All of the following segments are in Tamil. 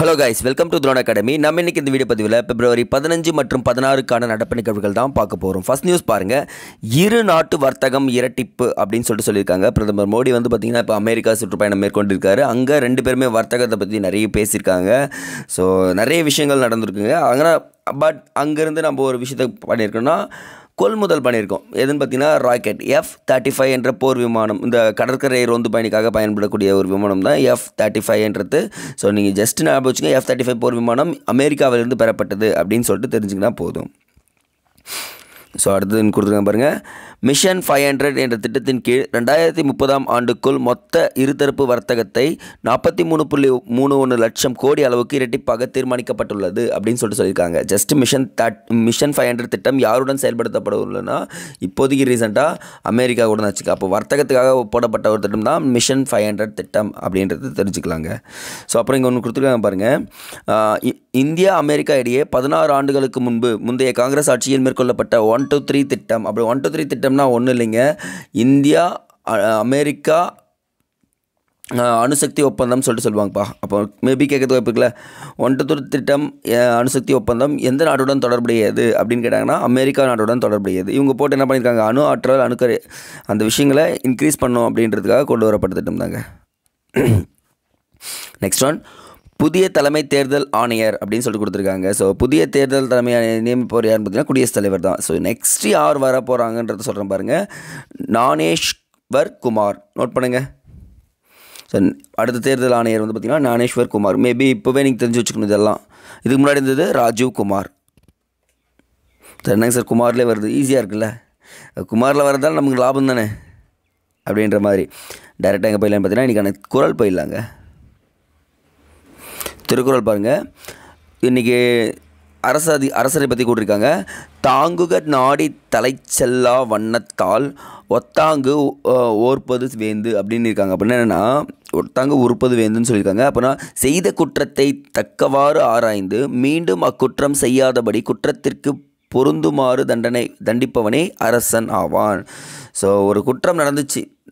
Hello guys, welcome to Throne Academy. நம்ம இன்னைக்கு இந்த வீடியோ பதிவில் பிப்ரவரி 15 மற்றும் 16க்கான நடப்பு நிகழ்வுகள் தான் பார்க்க போகிறோம். ஃபர்ஸ்ட் நியூஸ் பாருங்கள். இரு நாட்டு வர்த்தகம் இரட்டிப்பு அப்படின்னு சொல்லியிருக்காங்க. பிரதமர் மோடி வந்து பார்த்திங்கன்னா இப்போ அமெரிக்கா சுற்றுப்பயணம் மேற்கொண்டிருக்காரு. அங்கே ரெண்டு பேருமே வர்த்தகத்தை பற்றி நிறைய பேசியிருக்காங்க. ஸோ நிறைய விஷயங்கள் நடந்திருக்குங்க. பட் அங்கேருந்து நம்ம ஒரு விஷயத்தை பண்ணியிருக்கோம்னா கொள்முதல் பண்ணியிருக்கோம். எதுன்னு பார்த்தீங்கன்னா ராக்கெட் F-35 என்ற போர் விமானம், இந்த கடற்கரை ரோந்து பயணிக்காக பயன்படக்கூடிய ஒரு விமானம் தான் F-35 என்றது. ஸோ நீங்கள் ஜஸ்ட் ஞாபகம் வச்சுங்க, F-35 போர் விமானம் அமெரிக்காவிலிருந்து பெறப்பட்டது அப்படின்னு சொல்லிட்டு தெரிஞ்சுக்கினா போதும். ஸோ அடுத்ததுன்னு கொடுத்துருக்காங்க பாருங்கள். மிஷன் 500 என்ற திட்டத்தின் கீழ் 2030ஆம் ஆண்டுக்குள் மொத்த இருதரப்பு வர்த்தகத்தை 43.31 லட்சம் கோடி அளவுக்கு இரட்டிப்பாக தீர்மானிக்கப்பட்டுள்ளது அப்படின்னு சொல்லியிருக்காங்க. ஜஸ்ட் மிஷன் 500 திட்டம் யாருடன் செயல்படுத்தப்படவுள்ளனா இப்போதைக்கு ரீசெண்டாக அமெரிக்கா கூட வச்சுக்க. அப்போ வர்த்தகத்துக்காக போடப்பட்ட ஒரு திட்டம் தான் மிஷன் 500 திட்டம் அப்படின்றது தெரிஞ்சுக்கலாங்க. ஸோ அப்புறம் இங்கே ஒன்று கொடுத்துருக்காங்க பாருங்கள். இந்தியா அமெரிக்கா இடையே 16 ஆண்டுகளுக்கு முந்தைய காங்கிரஸ் ஆட்சியில் மேற்கொள்ளப்பட்ட 1-2-3 திட்டம். அப்படி 1-2-3 திட்டம்னா ஒன்றும் இல்லைங்க, இந்தியா அமெரிக்கா அணுசக்தி ஒப்பந்தம் சொல்லுவாங்கப்பா. அப்போ மேபி கேட்கறது வாய்ப்பு இருக்குல்ல. 1-2-3 திட்டம் அணுசக்தி ஒப்பந்தம் எந்த நாட்டுடன் தொடர்புடையது அப்படின்னு கேட்டாங்கன்னா அமெரிக்கா நாட்டுடன் தொடர்புடையது. இவங்க போட்டு என்ன பண்ணியிருக்காங்க, அணு ஆற்றல் அணுக்கரை அந்த விஷயங்களை இன்க்ரீஸ் பண்ணணும் அப்படின்றதுக்காக கொண்டு வரப்பட்ட திட்டம் தாங்க. நெக்ஸ்ட் ஒன், புதிய தலைமை தேர்தல் ஆணையர் அப்படின்னு கொடுத்துருக்காங்க. ஸோ புதிய தேர்தல் தலைமை ஆணையர் நியமிப்பவர் யாருன்னு பார்த்தீங்கன்னா குடியரசுத் தலைவர் தான். ஸோ நெக்ஸ்ட் யார் வர போகிறாங்கன்றத சொல்கிறேன் பாருங்கள். ஞானேஷ்வர் குமார், நோட் பண்ணுங்கள். ஸோ அடுத்த தேர்தல் ஆணையர் வந்து பார்த்திங்கன்னா ஞானேஷ்வர் குமார். மேபி இப்போவே நீங்கள் தெரிஞ்சு வச்சுக்கணும். இதெல்லாம் இதுக்கு முன்னாடி இருந்தது ராஜீவ் குமார். சார் என்னங்க சார் குமார்லேயே வருது, ஈஸியாக இருக்குல்ல. குமாரில் வரதால் நமக்கு லாபம் தானே அப்படின்ற மாதிரி. டைரெக்டாக எங்கே போயிடலான்னு பார்த்தீங்கன்னா இன்றைக்கான குரல் போயிடலாங்க. திருக்குறள் பாருங்கள். இன்றைக்கி அரசரை பற்றி கூட்டிருக்காங்க. தாங்குக நாடி தலை செல்லா வண்ணத்தால் ஒத்தாங்கு ஓர்ப்பது வேந்து அப்படின்னு இருக்காங்க. அப்படின்னா என்னென்னா ஒத்தாங்கு உறுப்பது வேந்துன்னு சொல்லியிருக்காங்க. அப்படின்னா செய்த குற்றத்தை தக்கவாறு ஆராய்ந்து மீண்டும் அக்குற்றம் செய்யாதபடி குற்றத்திற்கு பொருந்துமாறு தண்டிப்பவனே அரசன் ஆவான். ஸோ ஒரு குற்றம்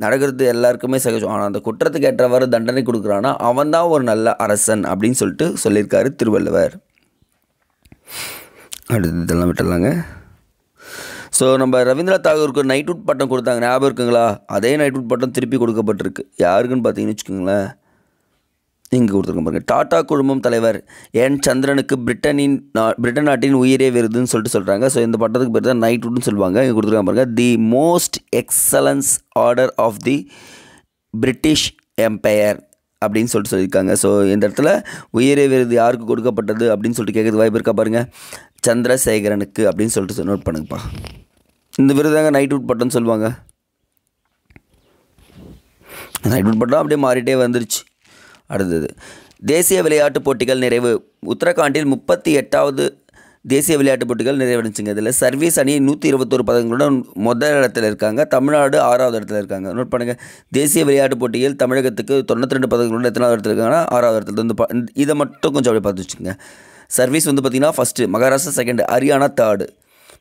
நடக்கிறது எல்லாருக்குமே சகஜம். ஆனால் அந்த குற்றத்துக்கு ஏற்றவாறு தண்டனை கொடுக்குறான்னா அவன் தான் ஒரு நல்ல அரசன் அப்படின்னு சொல்லியிருக்காரு திருவள்ளுவர். அடுத்து இதெல்லாம் விட்டுடலாங்க. ஸோ நம்ம ரவீந்திரநாத் தாகூருக்கு நைட்வுட் பட்டம் கொடுத்தாங்க, ஞாபகம் இருக்குங்களா? அதே நைட்வுட் பட்டம் திருப்பி கொடுக்கப்பட்டிருக்கு. யாருக்குன்னு பார்த்தீங்கன்னு வச்சுக்கோங்களேன், இங்கே கொடுத்துருக்க பாருங்க. டாடா குழுமம் தலைவர் என் சந்திரனுக்கு பிரிட்டன் நாட்டின் உயிரே விருதுன்னு சொல்கிறாங்க. ஸோ இந்த பட்டத்துக்கு பேர் தான் நைட்வுட்னு சொல்லுவாங்க. இங்கே கொடுத்துருக்காங்க பாருங்க. The most excellence order of the British Empire அப்படின்னு சொல்லியிருக்காங்க. ஸோ இந்த இடத்துல உயிரே விருது யாருக்கு கொடுக்கப்பட்டது அப்படின்னு கேட்குறது வாய்ப்பு இருக்கா பாருங்கள். சந்திரசேகரனுக்கு அப்படின்னு நோட் பண்ணுங்கப்பா. இந்த விருதாங்க நைட்வுட் பட்டம்னு சொல்லுவாங்க. நைட்வுட் பட்டம் அப்படியே மாறிட்டே வந்துருச்சு. அடுத்தது தேசிய விளையாட்டுப் போட்டிகள் நிறைவு. உத்தரகாண்டில் 38வது தேசிய விளையாட்டுப் போட்டிகள் நிறைவடைஞ்சுங்க. இதில் சர்வீஸ் அணி 121 பதக்கங்களுடன் முதல் இடத்துல இருக்காங்க. தமிழ்நாடு 6வது இடத்துல இருக்காங்க. நோட் பண்ணுங்கள். தேசிய விளையாட்டுப் போட்டியில் தமிழகத்துக்கு 92 பதக்கங்களுடன் எத்தனாவது இடத்துல இருக்காங்கன்னா 6வது இடத்துல வந்து இதை மட்டும் கொஞ்சம் அப்படி பார்த்து வச்சுக்கோங்க. சர்வீஸ் வந்து பார்த்திங்கன்னா first, Maharashtra second, Haryana third,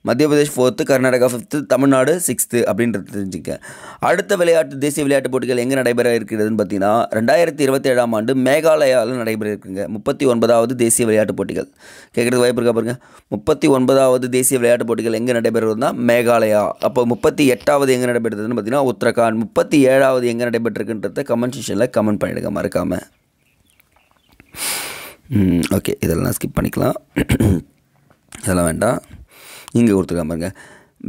மத்திய Pradesh 4th, Karnataka 5th, Tamil Nadu 6th அப்படின்றது தெரிஞ்சுக்க. அடுத்த தேசிய விளையாட்டுப் போட்டிகள் எங்கே நடைபெற இருக்கிறதுன்னு பார்த்தீங்கன்னா 2027ஆம் ஆண்டு மேகாலயாவில் நடைபெற இருக்குங்க. 39வது தேசிய விளையாட்டுப் போட்டிகள். கேட்குறது வாய்ப்பு இருக்கா பாருங்க. 39வது தேசிய விளையாட்டுப் போட்டிகள் எங்கே நடைபெறுவதுன்னா மேகாலயா. அப்போ 38வது எங்கே நடைபெறுதுன்னு பார்த்தீங்கன்னா உத்தரகாண்ட். 37வது எங்கே நடைபெற்றிருக்குன்றத கமெண்ட் செக்ஷனில் கமெண்ட் பண்ணிவிடுங்க மறக்காமல். ஓகே, இதெல்லாம் ஸ்கிப் பண்ணிக்கலாம், இதெல்லாம் வேண்டாம். இங்கே கொடுத்துருக்காங்க பாருங்க.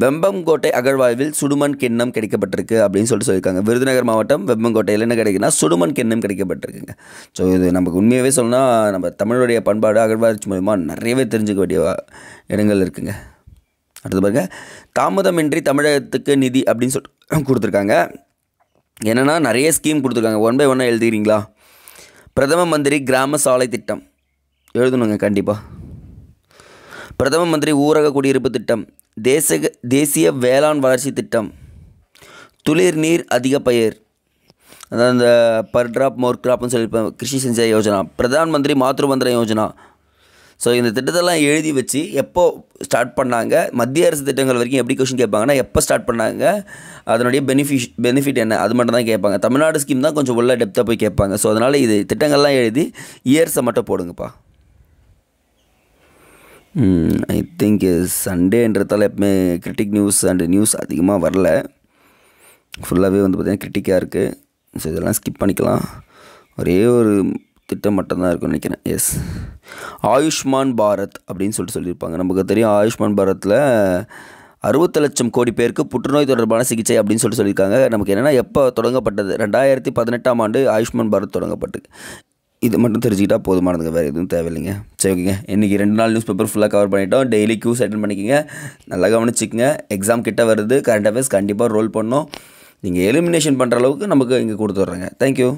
வெம்பங்கோட்டை அகழ்வாய்வில் சுடுமண் கிண்ணம் கிடைக்கப்பட்டிருக்கு அப்படின்னு சொல்லியிருக்காங்க. விருதுநகர் மாவட்டம் வெம்பங்கோட்டையில் என்ன கிடைக்குன்னா சுடுமண் கிண்ணம் கிடைக்கப்பட்டிருக்குங்க. ஸோ இது நமக்கு உண்மையாகவே சொல்லணும்னா நம்ம தமிழுடைய பண்பாடு அகழ்வாய்ச்சி மூலமா நிறையவே தெரிஞ்சுக்க வேண்டிய இடங்கள் இருக்குங்க. அடுத்து பாருங்க. தாமதமின்றி தமிழகத்துக்கு நிதி அப்படின்னு கொடுத்துருக்காங்க. என்னென்னா நிறைய ஸ்கீம் கொடுத்துருக்காங்க. 1 by 1 எழுதுகிறீங்களா? பிரதம மந்திரி கிராம சாலை திட்டம் எழுதணுங்க கண்டிப்பாக. பிரதம மந்திரி ஊரக குடியிருப்பு திட்டம், தேசிய வேளாண் வளர்ச்சி திட்டம், துளிர் நீர் அதிக பயிர், அதாவது இந்த பர் ட்ராப் மோர் கிராப்னு சொல்லியிருப்பேன், கிருஷி சிஞ்சாய் யோஜனா, பிரதான் மந்திரி மாத்ரு வந்தன யோஜனா, ஸோ இந்த திட்டத்தெல்லாம் எழுதி வச்சு எப்போ ஸ்டார்ட் பண்ணாங்க, மத்திய அரசு திட்டங்கள் வரைக்கும் எப்படி கொஷின் கேட்பாங்கன்னா எப்போ ஸ்டார்ட் பண்ணாங்க, அதனுடைய பெனிஃபிட் என்ன, அது மட்டும் தான் கேட்பாங்க. தமிழ்நாடு ஸ்கீம் தான் கொஞ்சம் உள்ள டெப்த்தாக போய் கேட்பாங்க. ஸோ அதனால் இது திட்டங்கள்லாம் எழுதி இயர்ஸை மட்டும் போடுங்கப்பா. ஐ திங்க் சண்டேன்றதால எப்பவுமே கிரிட்டிக் நியூஸ் அண்ட் நியூஸ் அதிகமாக வரல, ஃபுல்லாகவே வந்து பார்த்திங்கன்னா கிரிட்டிக்காக இருக்குது. ஸோ இதெல்லாம் ஸ்கிப் பண்ணிக்கலாம். ஒரே ஒரு திட்டம் மட்டும்தான் இருக்குன்னு நினைக்கிறேன். எஸ், ஆயுஷ்மான் பாரத் அப்படின்னு சொல்லியிருப்பாங்க. நமக்கு தெரியும் ஆயுஷ்மான் பாரத்தில் 60 லட்சம் கோடி பேருக்கு புற்றுநோய் தொடர்பான சிகிச்சை அப்படின்னு சொல்லியிருக்காங்க. நமக்கு என்னென்னா எப்போ தொடங்கப்பட்டது, 2018ஆம் ஆண்டு ஆயுஷ்மான் பாரத் தொடங்கப்பட்டு. இது மட்டும் தெரிஞ்சுக்கிட்டால் போதுமானதுங்க, வேறு எதுவும் தேவையில்லைங்க. சரி ஓகேங்க, இன்றைக்கி 2 நாள் நியூஸ் பேப்பர் ஃபுல்லாக கவர் பண்ணிட்டோம். டெய்லி கியூஸ் அட்டென்ட் பண்ணிக்கோங்க, நல்லா கவனிச்சிக்கங்க. எக்ஸாம் கிட்ட வருது, கரண்ட் அஃபேர்ஸ் கண்டிப்பாக ரோல் பண்ணோம். நீங்கள் எலிமினேஷன் பண்ணுற அளவுக்கு நமக்கு இங்கே கொடுத்துட்றேங்க. தேங்க்யூ.